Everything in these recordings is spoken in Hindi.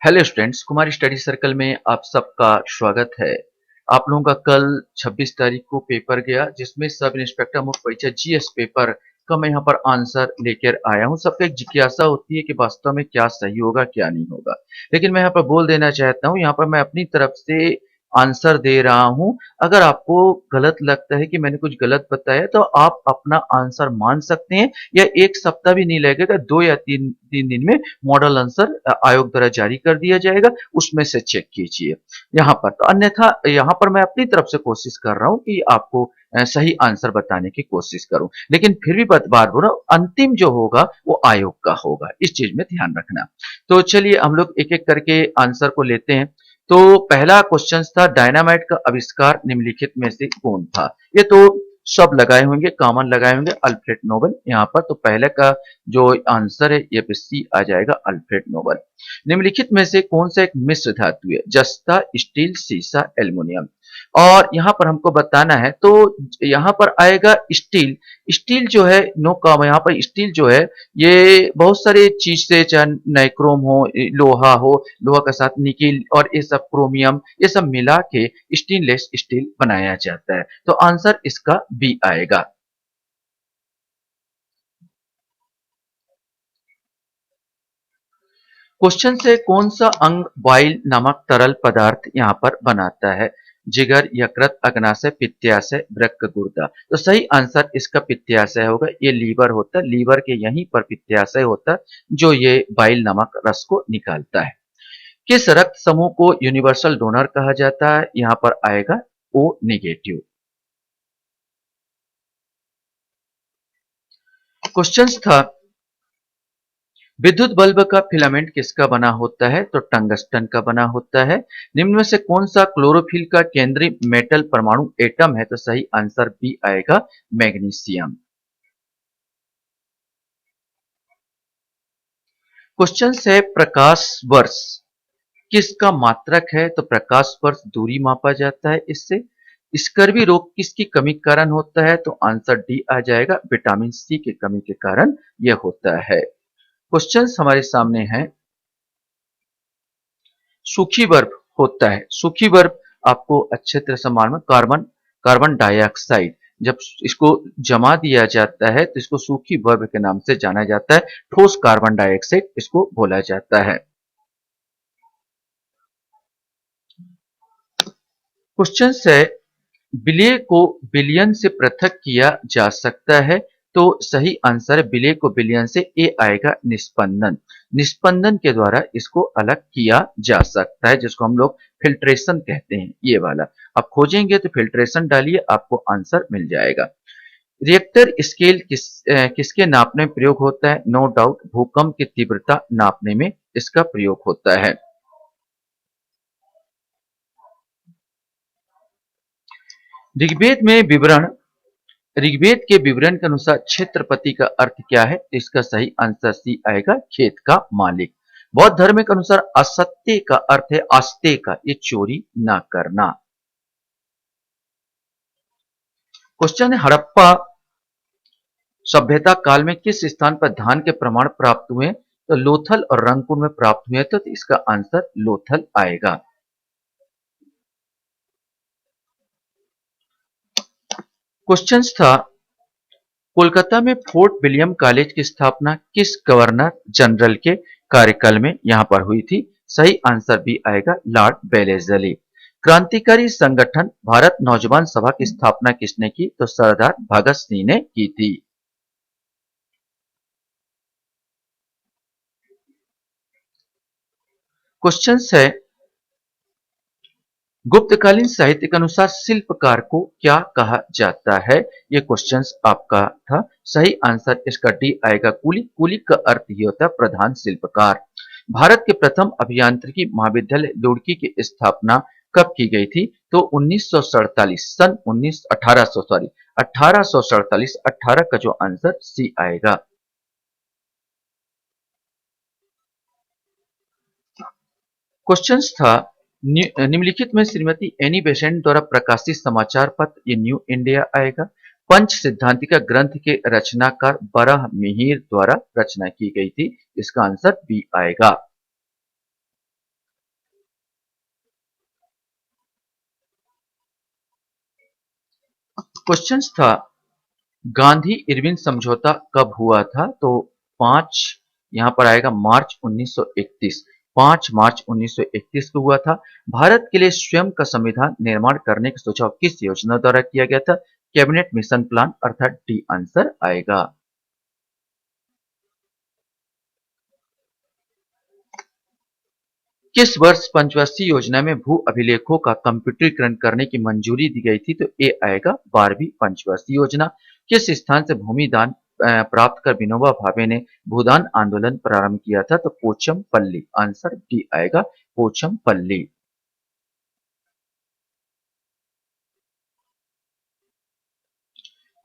Hello students, Kumar study circle में आप सबका स्वागत है। आप लोगों का कल 26 तारीख को पेपर गया जिसमें सब इंस्पेक्टर मुख्य परीक्षा जीएस पेपर का मैं यहाँ पर आंसर लेकर आया हूँ। सबको एक जिज्ञासा होती है कि वास्तव में क्या सही होगा क्या नहीं होगा, लेकिन मैं यहाँ पर बोल देना चाहता हूँ, यहाँ पर मैं अपनी तरफ से आंसर दे रहा हूँ। अगर आपको गलत लगता है कि मैंने कुछ गलत बताया तो आप अपना आंसर मान सकते हैं, या एक सप्ताह भी नहीं लगेगा, 2 या 3 दिन में मॉडल आंसर आयोग द्वारा जारी कर दिया जाएगा, उसमें से चेक कीजिए यहाँ पर। तो अन्यथा यहाँ पर मैं अपनी तरफ से कोशिश कर रहा हूँ कि आपको सही आंसर बताने की कोशिश करूं, लेकिन फिर भी बार बोल रहा हूं, अंतिम जो होगा वो आयोग का होगा, इस चीज में ध्यान रखना। तो चलिए हम लोग एक एक करके आंसर को लेते हैं। तो पहला क्वेश्चन था, डायनामाइट का आविष्कार निम्नलिखित में से कौन था। ये तो सब लगाए होंगे, कॉमन लगाए होंगे, अल्फ्रेड नोबल यहाँ पर। तो पहले का जो आंसर है ये सी आ जाएगा, अल्फ्रेड नोबल। निम्नलिखित में से कौन सा एक मिश्र धातु है, जस्ता, स्टील, सीसा, एल्युमिनियम। और यहाँ पर हमको बताना है, तो यहाँ पर आएगा स्टील। स्टील जो है, नो काम, यहाँ पर स्टील जो है ये बहुत सारे चीज से, चाहे नाइक्रोम हो, लोहा हो, लोहा के साथ निकिल और ये सब क्रोमियम, ये सब मिला के स्टेनलेस स्टील बनाया जाता है। तो आंसर इसका बी आएगा। क्वेश्चन से, कौन सा अंग बाइल नामक तरल पदार्थ यहाँ पर बनाता है। जिगर, यकृत, अग्नाशय, पित्ताशय, वृक्क, गुर्दा। तो सही आंसर इसका पित्ताशय होगा। ये लीवर होता है, लीवर के यहीं पर पित्ताशय होता है जो ये बाइल नामक रस को निकालता है। किस रक्त समूह को यूनिवर्सल डोनर कहा जाता है, यहाँ पर आएगा ओ नेगेटिव। क्वेश्चन था, विद्युत बल्ब का फिलामेंट किसका बना होता है, तो टंगस्टन का बना होता है। निम्न में से कौन सा क्लोरोफिल का केंद्रीय मेटल परमाणु एटम है, तो सही आंसर बी आएगा, मैग्नीशियम। क्वेश्चन है, प्रकाश वर्ष किसका मात्रक है, तो प्रकाश वर्ष दूरी मापा जाता है इससे। स्कर्वी रोग किसकी कमी के कारण होता है, तो आंसर डी आ जाएगा, विटामिन सी की कमी के कारण यह होता है। क्वेश्चन हमारे सामने है, सूखी बर्फ होता है, सूखी बर्फ आपको अच्छे तरह से मालूम है, कार्बन कार्बन डाइऑक्साइड जब इसको जमा दिया जाता है तो इसको सूखी बर्फ के नाम से जाना जाता है। ठोस कार्बन डाइऑक्साइड इसको बोला जाता है। क्वेश्चन है, विलय को बिलियन से पृथक किया जा सकता है, तो सही आंसर विलय को बिलियन से ए आएगा, निस्पंदन। निस्पंदन के द्वारा इसको अलग किया जा सकता है, जिसको हम लोग फिल्ट्रेशन कहते हैं, ये वाला। आप खोजेंगे तो फिल्ट्रेशन डालिए, आपको आंसर मिल जाएगा। रिएक्टर स्केल किसके नापने में प्रयोग होता है, नो डाउट भूकंप की तीव्रता नापने में इसका प्रयोग होता है। ऋग्वेद में विवरण ऋग्वेद के विवरण के अनुसार क्षेत्रपति का अर्थ क्या है, तो इसका सही आंसर सी आएगा, खेत का मालिक। बौद्ध धर्म के अनुसार असत्य का अर्थ है आस्ते का, ये चोरी ना करना। क्वेश्चन है, हड़प्पा सभ्यता काल में किस स्थान पर धान के प्रमाण प्राप्त हुए, तो लोथल और रंगपुर में प्राप्त हुए, तो इसका आंसर लोथल आएगा। क्वेश्चन था, कोलकाता में फोर्ट विलियम कॉलेज की स्थापना किस गवर्नर जनरल के कार्यकाल में यहां पर हुई थी, सही आंसर भी आएगा, लॉर्ड वेलेस्ली। क्रांतिकारी संगठन भारत नौजवान सभा की स्थापना किसने की, तो सरदार भगत सिंह ने की थी। क्वेश्चन है, गुप्तकालीन साहित्य के अनुसार शिल्पकार को क्या कहा जाता है, ये क्वेश्चन आपका था। सही आंसर इसका डी आएगा, कुली। कुली का अर्थ ही होता है प्रधान शिल्पकार। भारत के प्रथम अभियांत्रिकी महाविद्यालय रुड़की की स्थापना कब की गई थी, तो 1947 सन 1800 सॉरी 1847, 18 का जो आंसर सी आएगा। क्वेश्चन था, निम्नलिखित में श्रीमती एनी बेसेंट द्वारा प्रकाशित समाचार पत्र, ये न्यू इंडिया आएगा। पंच सिद्धांतिका ग्रंथ के रचनाकार बरह मिहिर द्वारा रचना की गई थी, इसका आंसर बी आएगा। क्वेश्चंस था गांधी इरविन समझौता कब हुआ था? तो 5 यहाँ पर आएगा मार्च 1931। 5 मार्च 1931 को हुआ था। भारत के लिए स्वयं का संविधान निर्माण करने का सुझाव किस योजना द्वारा किया गया था? कैबिनेट मिशन प्लान, अर्थात डी आंसर आएगा। किस वर्ष पंचवर्षीय योजना में भू अभिलेखों का कंप्यूटरीकरण करने की मंजूरी दी गई थी? तो ए आएगा 12वीं पंचवर्षीय योजना। किस स्थान से भूमि दान प्राप्त कर विनोबा भावे ने भूदान आंदोलन प्रारंभ किया था? तो पोचमपल्ली, आंसर डी आएगा पोचमपल्ली।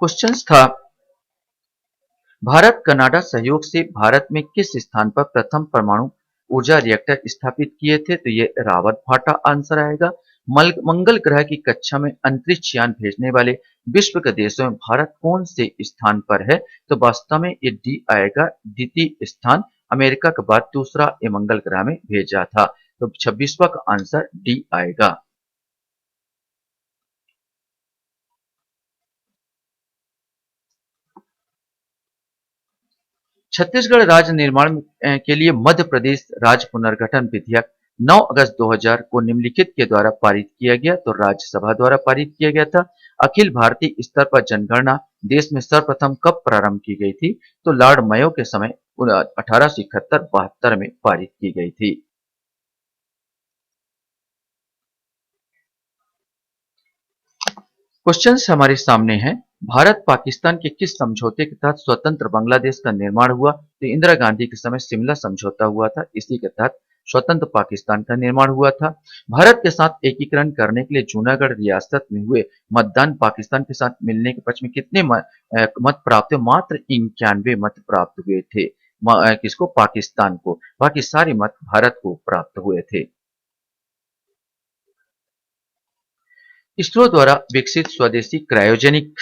क्वेश्चन था भारत कनाडा सहयोग से भारत में किस स्थान पर प्रथम परमाणु ऊर्जा रिएक्टर स्थापित किए थे? तो ये रावत भाटा, आंसर आएगा। मंगल ग्रह की कक्षा में अंतरिक्ष यान भेजने वाले विश्व के देशों में भारत कौन से स्थान पर है? तो वास्तव में ये डी आएगा, द्वितीय स्थान। अमेरिका के बाद दूसरा ये मंगल ग्रह में भेजा था। तो 26वां का आंसर डी आएगा। छत्तीसगढ़ राज्य निर्माण के लिए मध्य प्रदेश राज्य पुनर्गठन विधेयक 9 अगस्त 2000 को निम्नलिखित के द्वारा पारित किया गया। तो राज्यसभा द्वारा पारित किया गया था। अखिल भारतीय स्तर पर जनगणना देश में सर्वप्रथम कब प्रारंभ की गई थी? तो लॉर्ड मयो के समय 1871-72 में पारित की गई थी। क्वेश्चंस हमारे सामने हैं। भारत पाकिस्तान के किस समझौते के तहत स्वतंत्र बांग्लादेश का निर्माण हुआ? तो इंदिरा गांधी के समय शिमला समझौता हुआ था। इसी के तहत स्वतंत्र पाकिस्तान का निर्माण हुआ था। भारत के साथ एकीकरण करने के लिए जूनागढ़ रियासत में हुए मतदान पाकिस्तान के साथ मिलने के पक्ष में कितने मत प्राप्त हुए? मात्र 91 मत प्राप्त हुए थे। किसको? पाकिस्तान को। बाकी सारे मत भारत को प्राप्त हुए थे। इसरो द्वारा विकसित स्वदेशी क्रायोजेनिक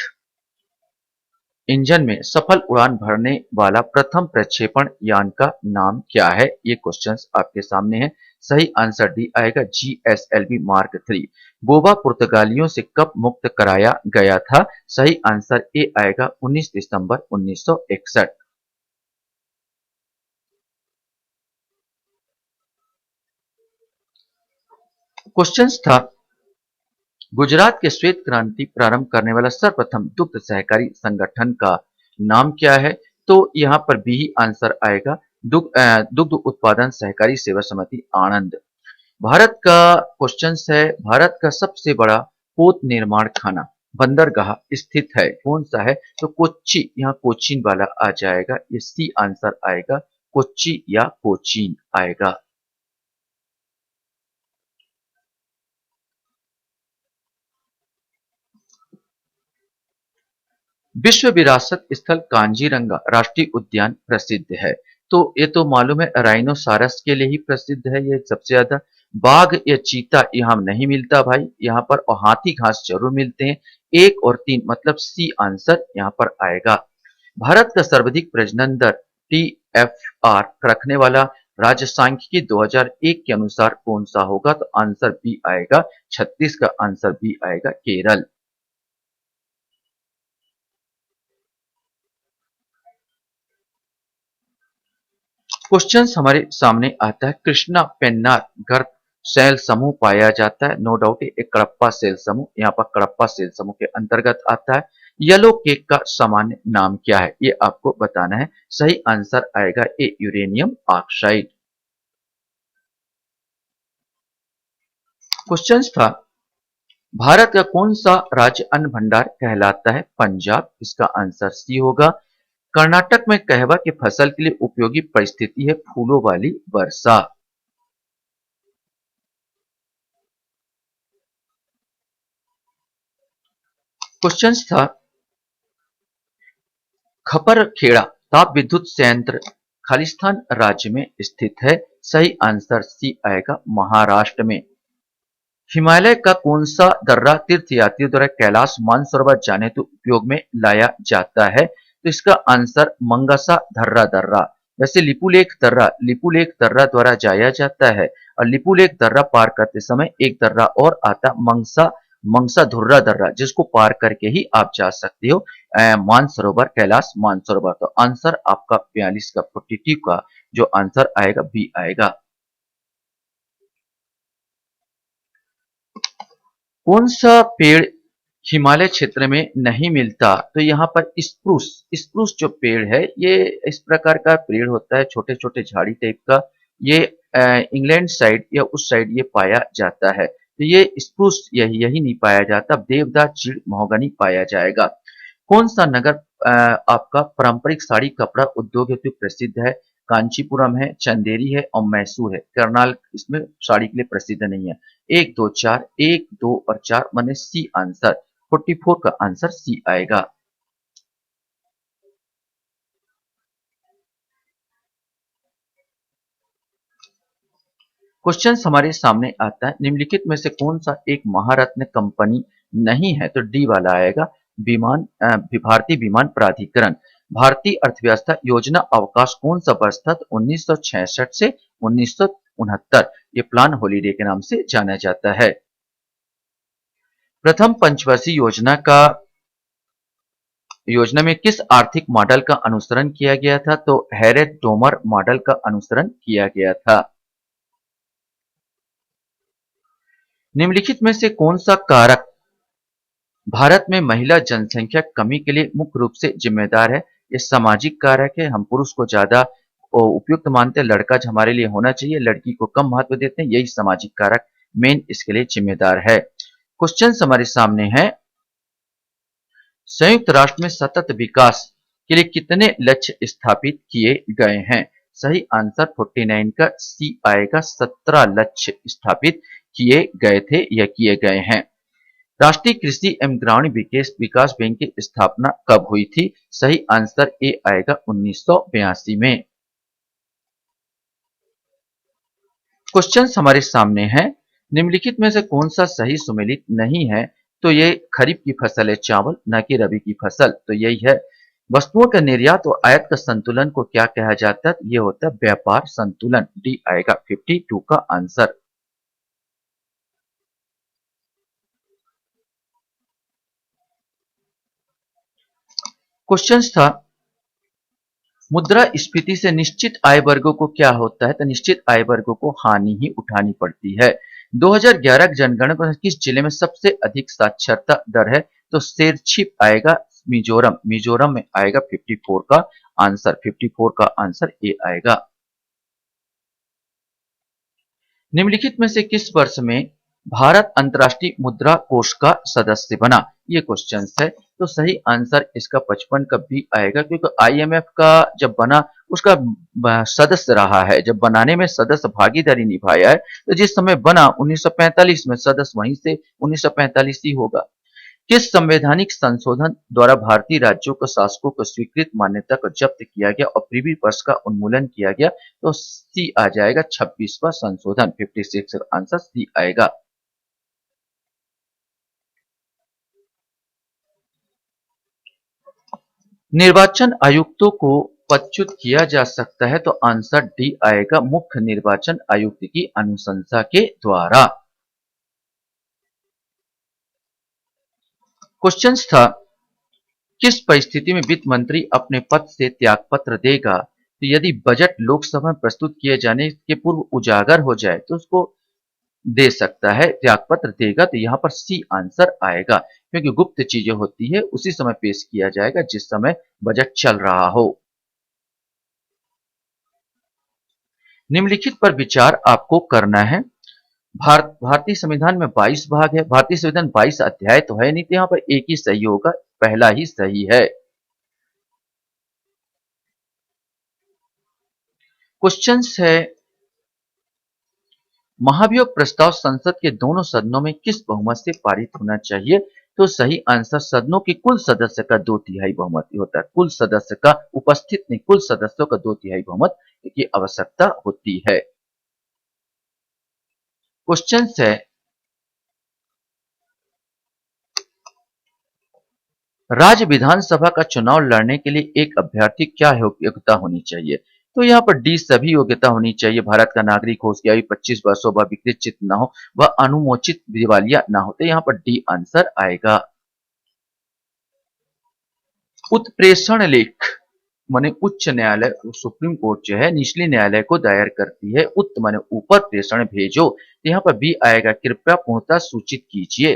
इंजन में सफल उड़ान भरने वाला प्रथम प्रक्षेपण यान का नाम क्या है? ये क्वेश्चंस आपके सामने है। सही आंसर डी आएगा, GSLV मार्क 3। गोवा पुर्तगालियों से कब मुक्त कराया गया था? सही आंसर ए आएगा, 19 दिसंबर 1961। क्वेश्चंस था गुजरात के श्वेत क्रांति प्रारंभ करने वाला सर्वप्रथम दुग्ध सहकारी संगठन का नाम क्या है? तो यहाँ पर बी ही आंसर आएगा, दुग्ध उत्पादन सहकारी सेवा समिति आनंद। भारत का क्वेश्चन है भारत का सबसे बड़ा पोत निर्माण खाना बंदरगाह स्थित है, कौन सा है? तो कोच्चि, यहाँ कोचीन वाला आ जाएगा। ये सी आंसर आएगा, कोच्चि या कोचीन आएगा। विश्व विरासत स्थल कांजीरंगा राष्ट्रीय उद्यान प्रसिद्ध है। तो ये तो मालूम है, राइनोसारस के लिए ही प्रसिद्ध है ये सबसे ज्यादा। बाघ या चीता यहाँ नहीं मिलता भाई यहाँ पर, और हाथी घास जरूर मिलते हैं। 1 और 3 मतलब सी आंसर यहाँ पर आएगा। भारत का सर्वाधिक प्रजनन दर TFR रखने वाला राज्य सांख्यिकी 2001 के अनुसार कौन सा होगा? तो आंसर बी आएगा, 36 का आंसर बी आएगा, केरल। क्वेश्चंस हमारे सामने आता है। कृष्णा पेन्नार गर्त सेल समूह पाया जाता है। नो डाउट एक कडप्पा सेल समूह, यहाँ पर कडप्पा सेल समूह के अंतर्गत आता है। येलो केक का सामान्य नाम क्या है? ये आपको बताना है। सही आंसर आएगा ए, यूरेनियम ऑक्साइड। क्वेश्चंस था भारत का कौन सा राज्य अन्न भंडार कहलाता है? पंजाब, इसका आंसर सी होगा। कर्नाटक में कहवा की फसल के लिए उपयोगी परिस्थिति है फूलों वाली वर्षा। क्वेश्चंस था खपरखेड़ा ताप विद्युत संयंत्र खालिस्तान राज्य में स्थित है। सही आंसर सी आएगा, महाराष्ट्र में। हिमालय का कौन सा दर्रा तीर्थयात्रियों द्वारा कैलाश मानसरोवर जाने हेतु उपयोग में लाया जाता है? तो इसका आंसर मंगसा धर्रा दर्रा। वैसे लिपुलेख दर्रा द्वारा जाया जाता है, और लिपुलेख दर्रा पार करते समय एक दर्रा और आता मंगसा मंगसा धुर्रा दर्रा जिसको पार करके ही आप जा सकते हो मानसरोवर, कैलाश मानसरोवर। तो आंसर आपका 42 का 42 का जो आंसर आएगा बी आएगा। कौन सा पेड़ हिमालय क्षेत्र में नहीं मिलता? तो यहाँ पर स्प्रूस, स्प्रूस जो पेड़ है ये इस प्रकार का पेड़ होता है, छोटे छोटे झाड़ी टाइप का। ये इंग्लैंड साइड या उस साइड ये पाया जाता है। तो ये स्प्रूस यही यही नहीं पाया जाता, देवदार, चीड़, महोगनी पाया जाएगा। कौन सा नगर आपका पारंपरिक साड़ी कपड़ा उद्योग हेतु प्रसिद्ध है? कांचीपुरम है, चंदेरी है और मैसूर है। करनाल इसमें साड़ी के लिए प्रसिद्ध नहीं है। 1 2 4, 1 2 और 4 माने सी आंसर। 44 का आंसर सी आएगा। क्वेश्चन हमारे सामने आता है, निम्नलिखित में से कौन सा एक महारत्न कंपनी नहीं है? तो डी वाला आएगा, भारतीय विमान प्राधिकरण। भारतीय अर्थव्यवस्था योजना अवकाश कौन सा वर्ष था? तो 1966 से 1969। ये प्लान हॉलीडे के नाम से जाना जाता है। प्रथम पंचवर्षीय योजना में किस आर्थिक मॉडल का अनुसरण किया गया था? तो हैरेट डोमर मॉडल का अनुसरण किया गया था। निम्नलिखित में से कौन सा कारक भारत में महिला जनसंख्या कमी के लिए मुख्य रूप से जिम्मेदार है? ये सामाजिक कारक है, हम पुरुष को ज्यादा उपयुक्त मानते हैं, लड़का हमारे लिए होना चाहिए, लड़की को कम महत्व देते हैं, यही सामाजिक कारक मेन इसके लिए जिम्मेदार है। क्वेश्चन हमारे सामने है, संयुक्त राष्ट्र में सतत विकास के लिए कितने लक्ष्य स्थापित किए गए हैं? सही आंसर 49 का सी आएगा, 17 लक्ष्य स्थापित किए गए थे या किए गए हैं। राष्ट्रीय कृषि एवं ग्रामीण विकास बैंक की स्थापना कब हुई थी? सही आंसर ए आएगा 1982 में। क्वेश्चन हमारे सामने है, निम्नलिखित में से कौन सा सही सुमेलित नहीं है? तो ये खरीफ की फसल है चावल, न कि रबी की फसल। तो यही है। वस्तुओं का निर्यात और आयात का संतुलन को क्या कहा जाता है? ये होता है व्यापार संतुलन। डी आएगा 52 का आंसर। क्वेश्चन था, मुद्रास्फीति से निश्चित आय वर्गों को क्या होता है? तो निश्चित आय वर्गों को हानि ही उठानी पड़ती है। 2011 की जनगणना में किस जिले में सबसे अधिक साक्षरता दर है? तो शेरछिप आएगा, मिजोरम, मिजोरम में आएगा 54 का आंसर। 54 का आंसर ए आएगा। निम्नलिखित में से किस वर्ष में भारत अंतर्राष्ट्रीय मुद्रा कोष का सदस्य बना? ये क्वेश्चन है। तो सही आंसर इसका 55 का बी आएगा, क्योंकि आईएमएफ का जब बना उसका सदस्य रहा है, जब बनाने में सदस्य भागीदारी निभाया है। तो जिस समय बना 1945 में, सदस्य वहीं से 1945 ही होगा। किस संवैधानिक संशोधन द्वारा भारतीय राज्यों को शासकों को स्वीकृत मान्यता को जब्त किया गया और प्रीवी पर्स का उन्मूलन किया गया? तो सी आ जाएगा 26वां संशोधन। 56 आंसर सी आएगा। निर्वाचन आयुक्तों को पदच्युत किया जा सकता है? तो आंसर डी आएगा, मुख्य निर्वाचन आयुक्त की अनुशंसा के द्वारा। क्वेश्चन था, किस परिस्थिति में वित्त मंत्री अपने पद से त्यागपत्र देगा? तो यदि बजट लोकसभा में प्रस्तुत किए जाने के पूर्व उजागर हो जाए तो उसको दे सकता है, त्यागपत्र देगा। तो यहाँ पर सी आंसर आएगा, क्योंकि गुप्त चीजें होती है उसी समय पेश किया जाएगा जिस समय बजट चल रहा हो। निम्नलिखित पर विचार आपको करना है। भारतीय संविधान में 22 भाग है, भारतीय संविधान 22 अध्याय तो है नहीं, तो यहाँ पर एक ही सही होगा, पहला ही सही है। क्वेश्चन है, महाभियोग प्रस्ताव संसद के दोनों सदनों में किस बहुमत से पारित होना चाहिए? तो सही आंसर सदनों के कुल सदस्य का 2/3 बहुमत होता है। कुल सदस्य का, उपस्थित नहीं, कुल सदस्यों का 2/3 बहुमत की आवश्यकता होती है। क्वेश्चन है, राज्य विधानसभा का चुनाव लड़ने के लिए एक अभ्यर्थी क्या योग्यता होनी चाहिए? तो यहाँ पर डी सभी योग्यता होनी चाहिए। भारत का नागरिक हो, उसकी आयु 25 वर्ष हो, वह विकृत चित्त न हो, वह अनुमोचित दिवालिया ना हो। तो यहाँ पर डी आंसर आएगा। उत्प्रेषण लेख माने उच्च न्यायालय सुप्रीम कोर्ट जो है निचले न्यायालय को दायर करती है। उत्त माने ऊपर, प्रेषण भेजो। तो यहाँ पर बी आएगा, कृपया पूर्णतः सूचित कीजिए।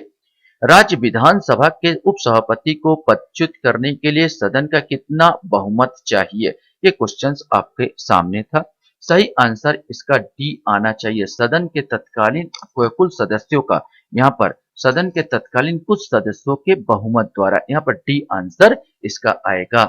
राज्य विधानसभा के उपसभापति को पदच्युत करने के लिए सदन का कितना बहुमत चाहिए? ये क्वेश्चंस आपके सामने था। सही आंसर इसका डी आना चाहिए। सदन के तत्कालीन कुल सदस्यों का, यहाँ पर सदन के तत्कालीन कुछ सदस्यों के बहुमत द्वारा, यहाँ पर डी आंसर इसका आएगा।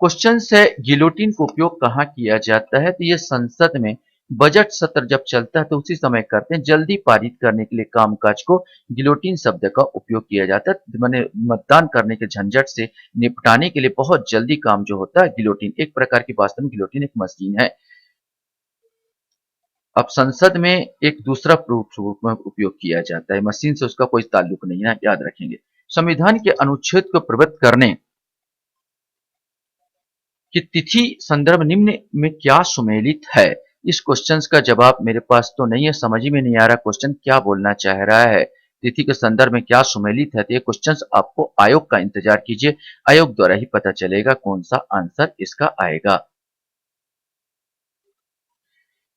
क्वेश्चन है, गिलोटिन का उपयोग कहाँ किया जाता है? तो ये संसद में बजट सत्र जब चलता है तो उसी समय करते हैं। जल्दी पारित करने के लिए कामकाज को गिलोटिन शब्द का उपयोग किया जाता है। मैंने मतदान करने के झंझट से निपटाने के लिए बहुत जल्दी काम जो होता है, गिलोटिन एक प्रकार की, वास्तव में गिलोटिन एक मशीन है। अब संसद में एक दूसरा प्रूफ रूप में उपयोग किया जाता है, मशीन से उसका कोई ताल्लुक नहीं है, याद रखेंगे। संविधान के अनुच्छेद को प्रवृत्त करने कि तिथि संदर्भ निम्न में क्या सुमेलित है? इस क्वेश्चन का जवाब मेरे पास तो नहीं है, समझ ही में नहीं आ रहा क्वेश्चन क्या बोलना चाह रहा है। तिथि के संदर्भ में क्या सुमेलित है? तो ये क्वेश्चन आपको आयोग का इंतजार कीजिए, आयोग द्वारा ही पता चलेगा कौन सा आंसर इसका आएगा।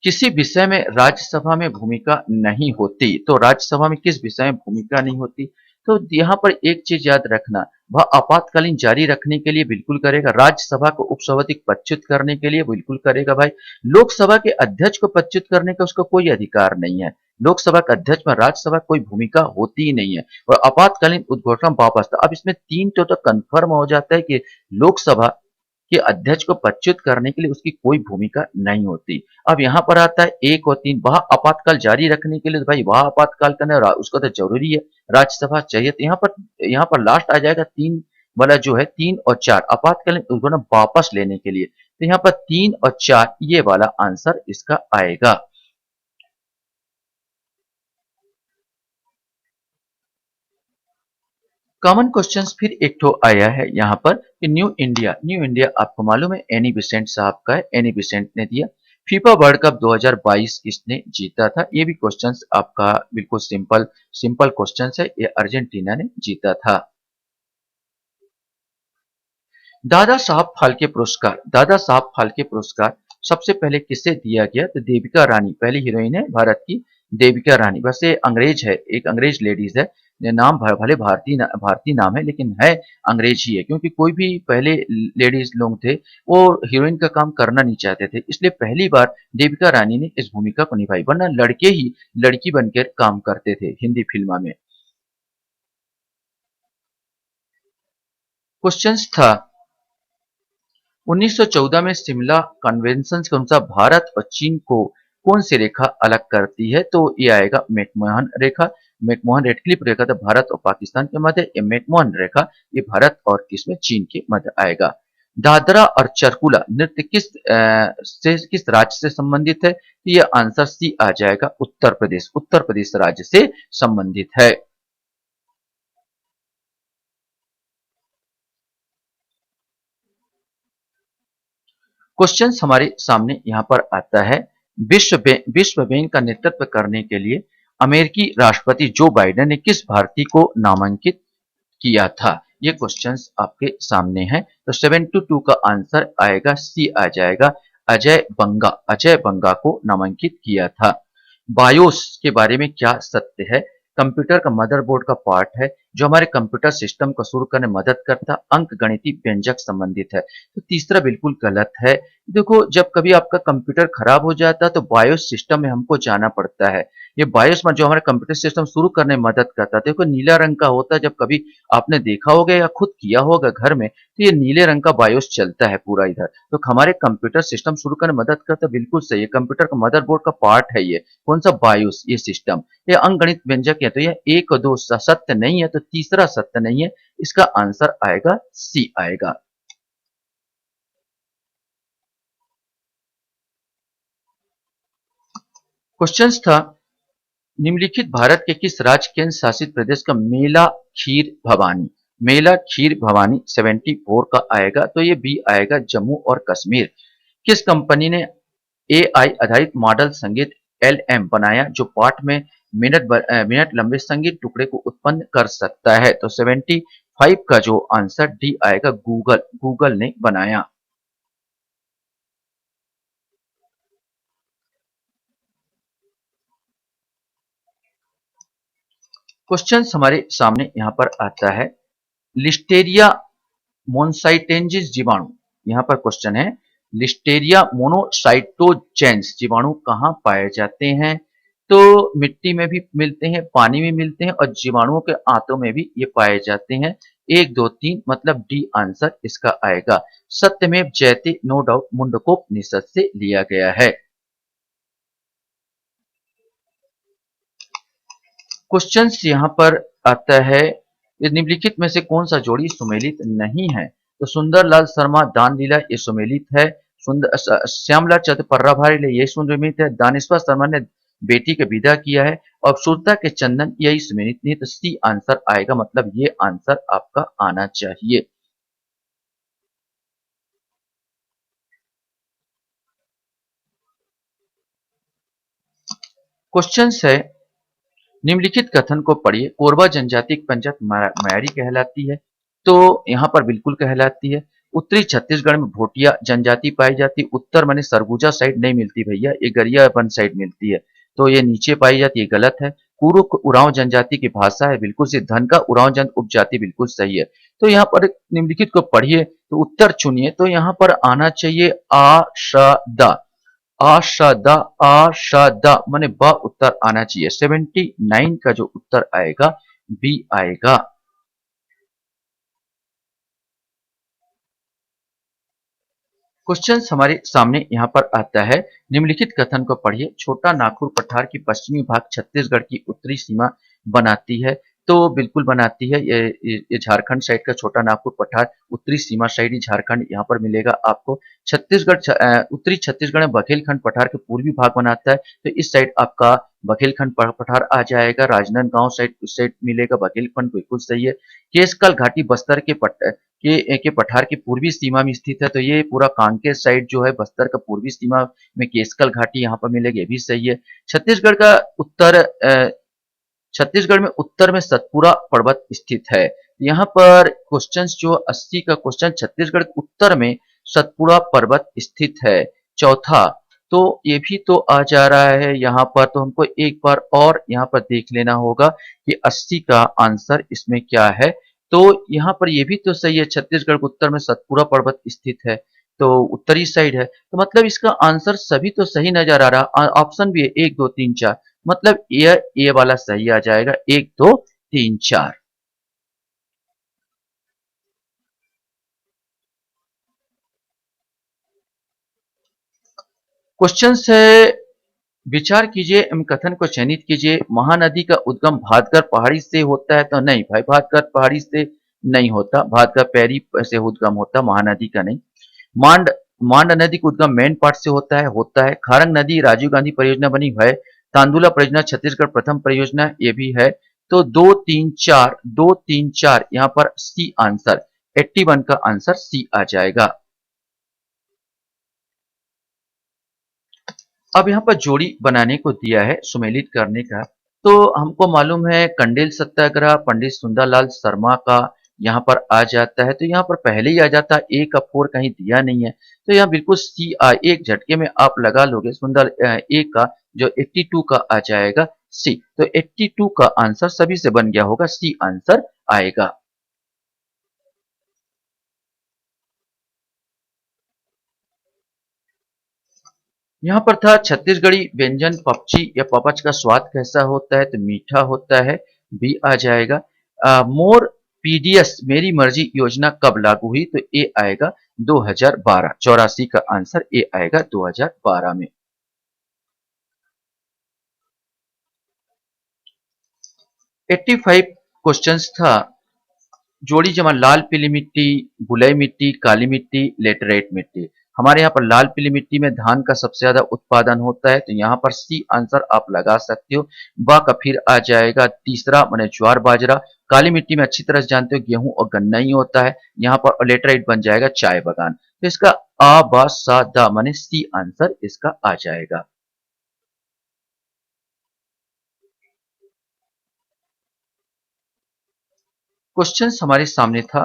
किसी विषय में राज्यसभा में भूमिका नहीं होती, तो राज्यसभा में किस विषय में भूमिका नहीं होती? तो यहाँ पर एक चीज याद रखना, वह आपातकालीन जारी रखने के लिए बिल्कुल करेगा, राज्यसभा को उपसभापति को पदच्युत करने के लिए बिल्कुल करेगा भाई। लोकसभा के अध्यक्ष को पदच्युत करने का उसका कोई अधिकार नहीं है। लोकसभा के अध्यक्ष में राज्यसभा कोई भूमिका होती ही नहीं है। और आपातकालीन उद्घोषणा वापस, अब इसमें तीन तो कंफर्म हो जाता है कि लोकसभा कि अध्यक्ष को पदच्युत करने के लिए उसकी कोई भूमिका नहीं होती। अब यहाँ पर आता है 1 और 3, वह आपातकाल जारी रखने के लिए, तो भाई वह आपातकाल करना उसका तो जरूरी है, राज्यसभा चाहिए। तो यहाँ पर लास्ट आ जाएगा 3 वाला जो है, 3 और 4 आपातकालीन उनको वापस लेने के लिए। तो यहाँ पर 3 और 4 ये वाला आंसर इसका आएगा। कॉमन क्वेश्चंस फिर एक तो आया है यहाँ पर कि न्यू इंडिया आपको मालूम है एनी बिसेंट साहब का है, एनी बिसेंट ने दिया। फीफा वर्ल्ड कप 2022 किसने जीता था? ये भी क्वेश्चंस आपका बिल्कुल सिंपल सिंपल क्वेश्चंस है, ये अर्जेंटीना ने जीता था। दादा साहब फाल्के पुरस्कार सबसे पहले किसे दिया गया? तो देविका रानी, पहली हीरोइन है भारत की देविका रानी। वैसे अंग्रेज है, एक अंग्रेज लेडीज है। ये नाम भले भारतीय नाम है लेकिन है अंग्रेज ही है, क्योंकि कोई भी पहले लेडीज लोग थे वो हीरोइन का काम करना नहीं चाहते थे, इसलिए पहली बार देविका रानी ने इस भूमिका को निभाई, वरना लड़के ही लड़की बनकर काम करते थे हिंदी फिल्म में। क्वेश्चन था 1914 में शिमला कन्वेंशन के अनुसार भारत और चीन को कौन सी रेखा अलग करती है? तो ये आएगा मैकमोहन रेखा। मैकमोहन रेडक्लिफ रेखा तो भारत और पाकिस्तान के मध्य, ये मैकमोहन रेखा ये भारत और किसमें, चीन के मध्य आएगा। दादरा और चरकुला नृत्य किस राज्य से संबंधित है? तो ये आंसर सी आ जाएगा, उत्तर प्रदेश राज्य से संबंधित है। क्वेश्चन हमारे सामने यहाँ पर आता है, विश्व बैंक का नेतृत्व करने के लिए अमेरिकी राष्ट्रपति जो बाइडेन ने किस भारतीय को नामांकित किया था? ये क्वेश्चंस आपके सामने हैं। तो 7-2 का आंसर आएगा, सी आ जाएगा, अजय बंगा को नामांकित किया था। बायोस के बारे में क्या सत्य है? कंप्यूटर का मदरबोर्ड का पार्ट है जो हमारे कंप्यूटर सिस्टम को शुरू करने में मदद करता, अंक गणितीय व्यंजक संबंधित है। तो तीसरा बिल्कुल गलत है। देखो, जब कभी आपका कंप्यूटर खराब हो जाता है तो बायोस सिस्टम में हमको जाना पड़ता है। ये बायोस में जो हमारे कंप्यूटर सिस्टम शुरू करने में मदद करता है, देखो नीला रंग का होता है, जब कभी आपने देखा होगा या खुद किया होगा घर में, तो ये नीले रंग का बायोस चलता है पूरा इधर, तो हमारे कंप्यूटर सिस्टम शुरू करने में मदद करता है। बिल्कुल सही है, कंप्यूटर का मदरबोर्ड का पार्ट है ये। कौन सा? बायोस, ये सिस्टम, ये अंकगणित व्यंजक है। तो ये 1 और 2 सत्य नहीं है, तो तीसरा सत्य नहीं है, इसका आंसर आएगा, सी आएगा। क्वेश्चन था, निम्नलिखित भारत के किस राज्य केंद्र शासित प्रदेश का मेला खीर भवानी, मेला खीर भवानी 74 का आएगा, तो ये बी आएगा जम्मू और कश्मीर। किस कंपनी ने एआई आधारित मॉडल संगीत एलएम बनाया जो पाठ में मिनट लंबे संगीत टुकड़े को उत्पन्न कर सकता है? तो 75 का जो आंसर डी आएगा गूगल, गूगल ने बनाया। क्वेश्चन हमारे सामने यहाँ पर आता है, लिस्टेरिया मोनोसाइटेंजिस जीवाणु, यहाँ पर क्वेश्चन है लिस्टेरिया मोनोसाइटोजेंस जीवाणु कहाँ पाए जाते हैं? तो मिट्टी में भी मिलते हैं, पानी में मिलते हैं और जीवाणुओं के आंतों में भी ये पाए जाते हैं। 1, 2, 3 मतलब डी आंसर इसका आएगा। सत्यमेव जयते नो डाउट मुंडकोपनिषद से लिया गया है। क्वेश्चन यहाँ पर आता है, इस निम्नलिखित में से कौन सा जोड़ी सुमेलित नहीं है? तो सुंदरलाल शर्मा दान लीला ये सुमेलित है, सुंदर श्यामला चतुपर्राभारी ये सुमेलित है, दानेश्वर शर्मा ने बेटी के विदा किया है और सुरता के चंदन यही सुमेलित नहीं है। तो सी आंसर आएगा, मतलब ये आंसर आपका आना चाहिए। क्वेश्चन है, निम्नलिखित कथन को पढ़िए, कोरबा जनजाति की पंचायत मायारी कहलाती है? तो यहाँ पर बिल्कुल कहलाती है। उत्तरी छत्तीसगढ़ में भोटिया जनजाति पाई जाती है, उत्तर माने सरगुजा साइड नहीं मिलती भैया, ये गरियाबंद साइड मिलती है, तो ये नीचे पाई जाती है, गलत है। कुरुक उरांव जनजाति की भाषा है, बिल्कुल से धन का उरांव जन उपजाति बिल्कुल सही है। तो यहाँ पर निम्नलिखित को पढ़िए तो उत्तर चुनिए, तो यहाँ पर आना चाहिए आशा, आशा आशा माने ब उत्तर आना चाहिए। 79 का जो उत्तर आएगा बी आएगा। क्वेश्चन हमारे सामने यहाँ पर आता है, निम्नलिखित कथन को पढ़िए, छोटा नागपुर पठार की पश्चिमी भाग छत्तीसगढ़ की उत्तरी सीमा बनाती है? तो बिल्कुल बनाती है, ये झारखंड साइड का छोटा नागपुर पठार उत्तरी सीमा साइड ही झारखंड यहाँ पर मिलेगा आपको। उत्तरी छत्तीसगढ़ में बघेलखंड पठार के पूर्वी भाग बनाता है, तो इस साइड आपका बघेलखंड पठार आ जाएगा। राजनांदगांव साइड उस साइड मिलेगा बघेलखंड, बिल्कुल सही है। केशकाल घाटी बस्तर के पठार की पूर्वी सीमा में स्थित है, तो ये पूरा कांकेर साइड जो है बस्तर का पूर्वी सीमा में केशकाल घाटी यहाँ पर मिलेगी, ये भी सही है। छत्तीसगढ़ का उत्तर छत्तीसगढ़ में उत्तर में सतपुरा पर्वत स्थित है। यहाँ पर क्वेश्चंस जो 80 का क्वेश्चन, छत्तीसगढ़ के उत्तर में सतपुरा पर्वत स्थित है। चौथा, तो ये भी तो आ जा रहा है यहाँ पर, तो हमको एक बार और यहाँ पर देख लेना होगा कि 80 का आंसर इसमें क्या है। तो यहाँ पर ये भी तो सही है, छत्तीसगढ़ के उत्तर में सतपुरा पर्वत स्थित है, तो उत्तरी साइड है, तो मतलब इसका आंसर सभी तो सही नजर आ रहा। ऑप्शन भी है 1, 2, 3, 4, मतलब ये वाला सही आ जाएगा, 1, 2, 3, 4। क्वेश्चन है, विचार कीजिए एवं कथन को चयनित कीजिए। महानदी का उद्गम भादगर पहाड़ी से होता है? तो नहीं भाई, भादगर पहाड़ी से नहीं होता, भादगर पैरी से उद्गम होता, महानदी का नहीं। मांड मांड नदी का उद्गम मेन पार्ट से होता है। खारंग नदी राजीव गांधी परियोजना बनी है। तांदुला परियोजना छत्तीसगढ़ प्रथम परियोजना, ये भी है। तो 2, 3, 4 यहाँ पर सी आंसर, 81 का आंसर सी आ जाएगा। अब यहाँ पर जोड़ी बनाने को दिया है, सुमेलित करने का, तो हमको मालूम है कंडेल सत्याग्रह पंडित सुंदरलाल शर्मा का यहाँ पर आ जाता है, तो यहाँ पर पहले ही आ जाता है, ए का 4 कहीं दिया नहीं है, तो यहाँ बिल्कुल सी एक झटके में आप लगा लोगे, ए का जो 82 का आ जाएगा सी, तो 82 का आंसर सभी से बन गया होगा, सी आंसर आएगा। यहाँ पर था छत्तीसगढ़ी व्यंजन पपची या पपच का स्वाद कैसा होता है? तो मीठा होता है, बी आ जाएगा। मोर पीडीएस मेरी मर्जी योजना कब लागू हुई? तो ए आएगा 2012, 84 का आंसर ए आएगा 2012 में। 85 क्वेश्चंस था, जोड़ी जमा लाल पीली मिट्टी, बुलई मिट्टी, काली मिट्टी, लेटराइट मिट्टी। हमारे यहाँ पर लाल पीली मिट्टी में धान का सबसे ज्यादा उत्पादन होता है, तो यहाँ पर सी आंसर आप लगा सकते हो। बा का फिर आ जाएगा तीसरा माने ज्वार बाजरा। काली मिट्टी में अच्छी तरह से जानते हो गेहूं और गन्ना ही होता है। यहाँ पर लेटराइट बन जाएगा चाय बगान। तो इसका आ बा सा दा माने सी आंसर इसका आ जाएगा। क्वेश्चन हमारे सामने था,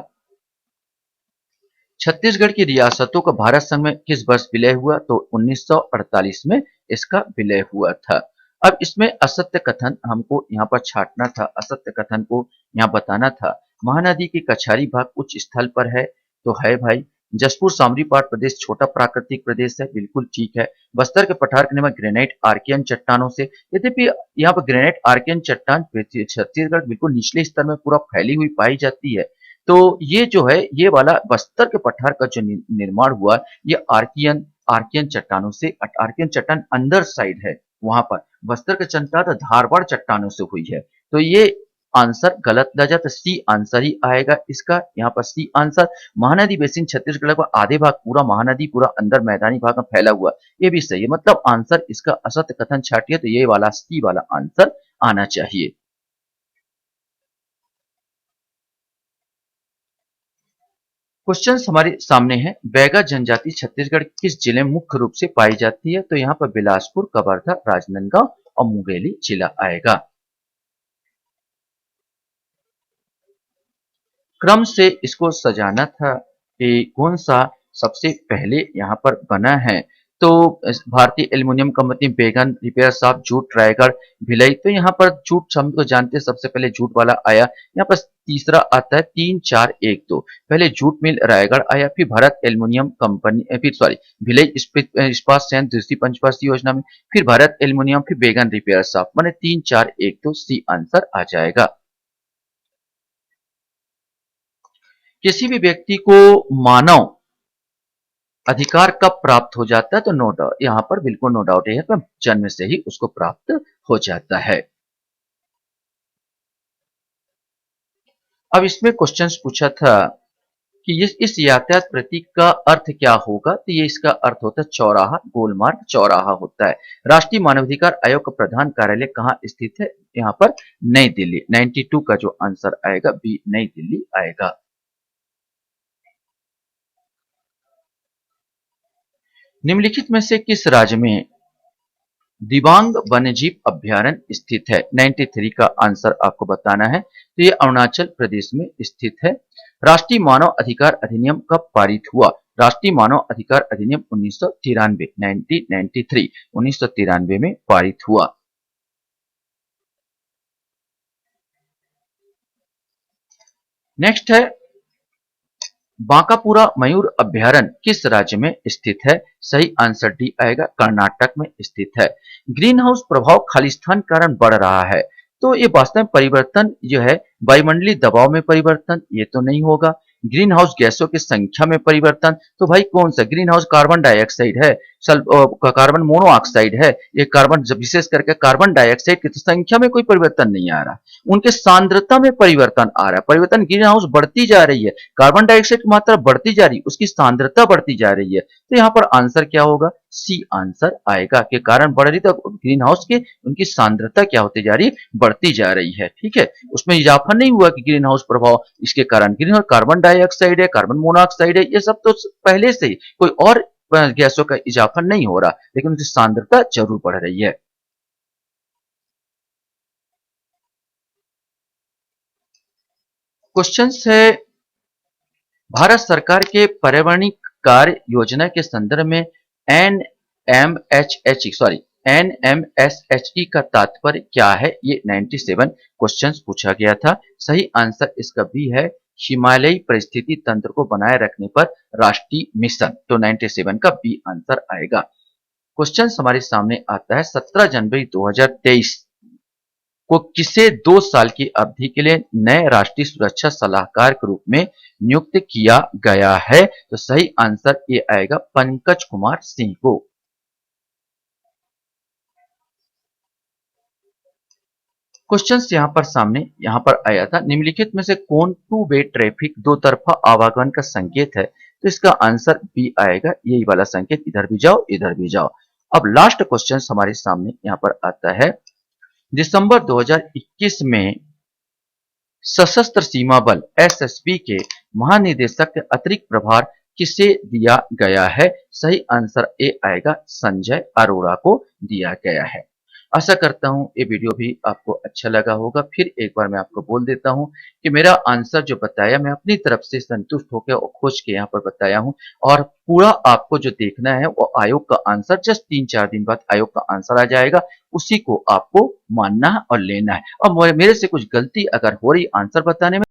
छत्तीसगढ़ की रियासतों का भारत संघ में किस वर्ष विलय हुआ? तो 1948 में इसका विलय हुआ था। अब इसमें असत्य कथन हमको यहाँ पर छांटना था, असत्य कथन को यहाँ बताना था। महानदी की कछारी भाग उच्च स्थल पर है, तो है भाई। जसपुर सामरीपाट प्रदेश छोटा प्राकृतिक प्रदेश है, बिल्कुल ठीक है। बस्तर के पठार के नियम ग्रेनाइट आर्कियन चट्टानों से, यद्यपि यहाँ पर ग्रेनाइट आर्कियन चट्टान छत्तीसगढ़ बिल्कुल निचले स्तर में पूरा फैली हुई पाई जाती है। तो ये जो है ये वाला बस्तर के पठार का जो निर्माण हुआ, ये आर्कियन आर्कियन चट्टानों से, आर्कियन चट्टान अंदर साइड है वहां पर। बस्तर का चट्टान तो धारवाड़ चट्टानों से हुई है। तो ये आंसर गलत लगा, तो सी आंसर ही आएगा इसका। यहाँ पर C answer. Mahanadi basin Chhattisgarh का आधे भाग पूरा महानदी पूरा अंदर मैदानी भाग में फैला हुआ, ये भी सही है। मतलब आंसर इसका असत्य कथन छाटिए तो ये वाला सी वाला आंसर आना चाहिए। क्वेश्चन हमारे सामने है, बैगा जनजाति छत्तीसगढ़ किस जिले में मुख्य रूप से पाई जाती है? तो यहाँ पर बिलासपुर, कवर्धा, राजनांदगांव और मुंगेली जिला आएगा। क्रम से इसको सजाना था कि कौन सा सबसे पहले यहाँ पर बना है। तो भारतीय एल्युमिनियम कंपनी, बेगन repair shop, jute Raigarh, Bhilai. तो यहाँ पर जूट हम तो जानते हैं, सबसे पहले जूट वाला आया। यहाँ पर तीसरा आता है 3 4 1 2। पहले जूट मिल रायगढ़ आया, फिर भारत एल्युमिनियम कंपनी, फिर सॉरी भिलाई इस्पात संयंत्र दूसरी पंचवर्षीय योजना में, फिर भारत एल्युमिनियम, फिर बेगन रिपेयर शॉप। माने 3 4 1 2 सी आंसर आ जाएगा। किसी भी व्यक्ति को मानव अधिकार कब प्राप्त हो जाता है? तो नो डाउट, यहाँ पर बिल्कुल नो डाउट है, तो जन्म से ही उसको प्राप्त हो जाता है। अब इसमें क्वेश्चंस पूछा था कि इस यातायात प्रतीक का अर्थ क्या होगा? तो ये इसका अर्थ होता है चौराहा, गोलमार्ग चौराहा होता है। राष्ट्रीय मानवाधिकार आयोग का प्रधान कार्यालय कहाँ स्थित है? यहाँ पर नई दिल्ली। 92 का जो आंसर आएगा बी नई दिल्ली आएगा। निम्नलिखित में से किस राज्य में दिबांग वन्यजीव अभ्यारण्य स्थित है? 93 का आंसर आपको बताना है। तो ये अरुणाचल प्रदेश में स्थित है। राष्ट्रीय मानव अधिकार अधिनियम कब पारित हुआ? राष्ट्रीय मानव अधिकार अधिनियम 1993, 1993, 1993 में पारित हुआ। नेक्स्ट है, बांकापुरा मयूर अभ्यारण्य किस राज्य में स्थित है? सही आंसर डी आएगा, कर्नाटक में स्थित है। ग्रीन हाउस प्रभाव खालिस्तान के कारण बढ़ रहा है, तो ये वास्तव में परिवर्तन जो है वायुमंडलीय दबाव में परिवर्तन, ये तो नहीं होगा। ग्रीन हाउस गैसों की संख्या में परिवर्तन, तो भाई कौन सा ग्रीन हाउस? कार्बन डाइऑक्साइड है, कार्बन मोनोऑक्साइड है, ये कार्बन विशेष करके कार्बन डाइऑक्साइड की तो संख्या में कोई परिवर्तन नहीं आ रहा, उनके सांद्रता में परिवर्तन आ रहा है। परिवर्तन ग्रीन हाउस बढ़ती जा रही है, कार्बन डाइऑक्साइड की मात्रा बढ़ती जा रही है, उसकी सांद्रता बढ़ती जा रही है। तो यहाँ पर आंसर क्या होगा? सी आंसर आएगा, के कारण बढ़ रही, तो ग्रीन हाउस की उनकी सांद्रता क्या होती जा रही है? बढ़ती जा रही है। ठीक है, उसमें इजाफा नहीं हुआ कि ग्रीन हाउस प्रभाव इसके कारण ग्रीन हाउस, कार्बन डाइऑक्साइड है, कार्बन मोनोऑक्साइड है, ये सब तो पहले से ही, कोई और गैसों का इजाफा नहीं हो रहा, लेकिन उसकी सांद्रता जरूर बढ़ रही है। क्वेश्चन है, भारत सरकार के पर्यावरणीय कार्य योजना के संदर्भ में एनएमएसएचई का तात्पर्य क्या है? ये 97 क्वेश्चंस पूछा गया था। सही आंसर इसका बी है, हिमालयी परिस्थिति तंत्र को बनाए रखने पर राष्ट्रीय मिशन। तो 97 का बी आंसर आएगा। क्वेश्चन हमारे सामने आता है, 17 जनवरी 2023 को किसे 2 साल की अवधि के लिए नए राष्ट्रीय सुरक्षा सलाहकार के रूप में नियुक्त किया गया है? तो सही आंसर ये आएगा, पंकज कुमार सिंह को। क्वेश्चन यहां पर सामने यहां पर आया था, निम्नलिखित में से कौन टू वे ट्रैफिक दो तरफा आवागमन का संकेत है? तो इसका आंसर बी आएगा, यही वाला संकेत, इधर भी जाओ इधर भी जाओ। अब लास्ट क्वेश्चन हमारे सामने यहाँ पर आता है, दिसंबर 2021 में सशस्त्र सीमा बल एसएसबी के महानिदेशक का अतिरिक्त प्रभार किसे दिया गया है? सही आंसर ए आएगा, संजय अरोड़ा को दिया गया है। आशा करता हूं ये वीडियो भी आपको अच्छा लगा होगा। फिर एक बार मैं आपको बोल देता हूं कि मेरा आंसर जो बताया मैं अपनी तरफ से संतुष्ट होकर और खोज के यहाँ पर बताया हूं, और पूरा आपको जो देखना है वो आयोग का आंसर, जस्ट 3-4 दिन बाद आयोग का आंसर आ जाएगा, उसी को आपको मानना है और लेना है। और मेरे से कुछ गलती अगर हो रही आंसर बताने में